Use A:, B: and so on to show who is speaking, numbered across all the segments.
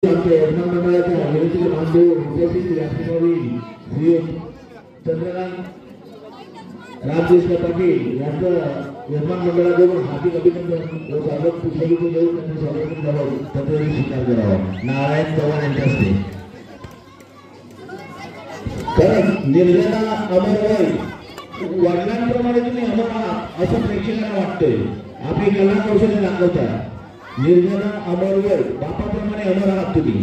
A: मंडळाच्या विरोधी बांधव उपस्थित व्यासपीठावरील श्री चंद्रकांत रामकृष्ण पाटील यांचं यजमान मंडळाकडून हार्दिक अभिनंदन व स्वागत पुष्पगुच्छ देऊन त्यांचे स्वागत करावं तत्त्वाने स्वीकार करावा। नारायण चव्हाण यांच्या हस्ते खरंच निर्जला अमर वडिलांप्रमाणे तुम्ही अमर आहात असं प्रेक्षकांना वाटतंय। आपली कला कौशल्य दाखवता निर्जला अमर वय बापाप्रमाणे अमर आहात तुम्ही।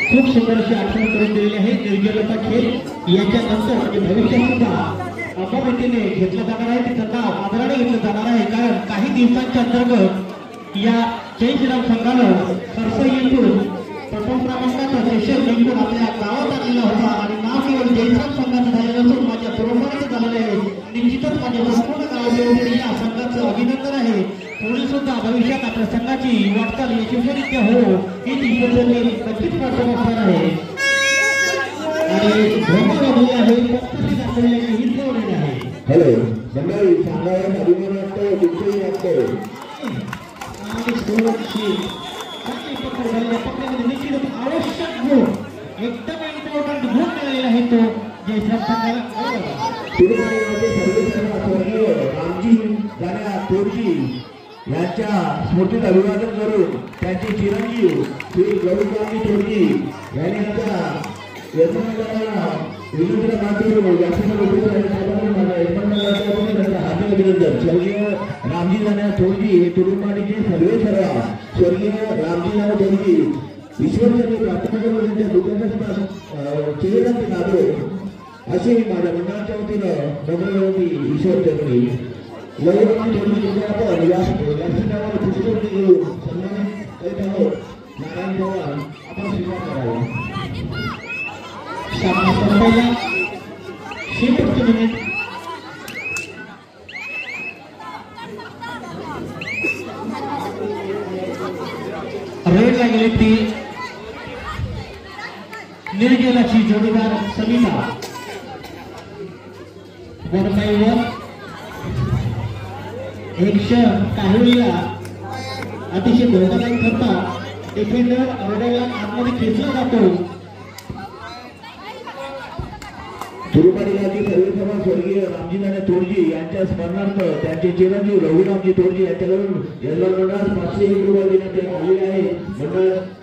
B: खूप सुंदर अशी आठवण करून दिलेली आहे। निर्जलता खेळ याच्यानंतर म्हणजे भविष्यात सुद्धा अमर रीतीने घेतला जाणार आहे, त्याचं नाव आदराने घेतलं जाणार आहे। कारण काही दिवसांच्या अंतर्गत या जय श्रीराम संघानं खरसई येथून प्रथम क्रमांकाचा सेशन जिंकून आपल्या गावात आणलेला होता आणि नाव केवळ जय श्रीराम संघाचं झालेलं नसून माझ्या बरोबरीचं झालेलं आहे। निश्चितच माझ्या संपूर्ण गावातील या संघाचं अभिनंदन आहे। पुढे सुद्धा भविष्यात आपल्या संघाची वाटचाल यशस्वीरित्या हो ही ईश्वराने नक्कीच प्रार्थना असणार आहे। आणि धर्मवादी आहे पत्नी दाखवलेली ही ठेवलेली आहे।
A: हॅलो मंडळी सांगायला अभिमान वाटतो दुःखही वाटतं
B: आणि सुरक्षित चांगली पकड झालेल्या पकडामध्ये निश्चितच आवश्यक गुण एकदम इम्पॉर्टंट गुण मिळालेला आहे तो जय श्रीराम संघाला।
A: रामजी जाण्या थोरजी यांच्या स्मृतीत अभिवादन करून त्यांचे चिरंजीव श्री गौरीरामजी थोरजी यांनी आता यजमानाला विनोदीला माध्यम व्यासपीठावर उपस्थित हार्दिक अभिनंदन। स्वर्गीय रामजी जाण्या थोरजी हे तुरुंगवाडीचे सर्वे सर्व स्वर्गीय रामजी जाण्या थोरजी ईश्वराने प्रार्थना करून त्यांच्या दुकानात चेहरा ते नादो अशी माझ्या मंडळाच्या वतीनं नम्रविनंती ईश्वर चरणी गौरीरामजी थोरजी आपण व्यासपीठावर पुष्पगुच्छ घेऊन सन्मानित करीत आहोत। नारायण चव्हाण आपण स्वीकार करावा।
B: पहिला शेवटचे मिनिट रेडला गेले ती निर्जलाची जोडीदार सविता वरमाईवर एक क्षण काही वेळा अतिशय धोकादायक ठरता डिफेंडर रेडला आतमध्ये खेचला जातो।
A: तुरुंगवाडीची सर्वेसर्वा स्वर्गीय रामजी जाण्या थोरजी यांच्या स्मरणार्थ त्यांचे चिरंजीव रघुरामजी थोरजी यांच्याकडून यजमान मंडळास 501 रुपये देण्यात आलेले आहे। मंडळ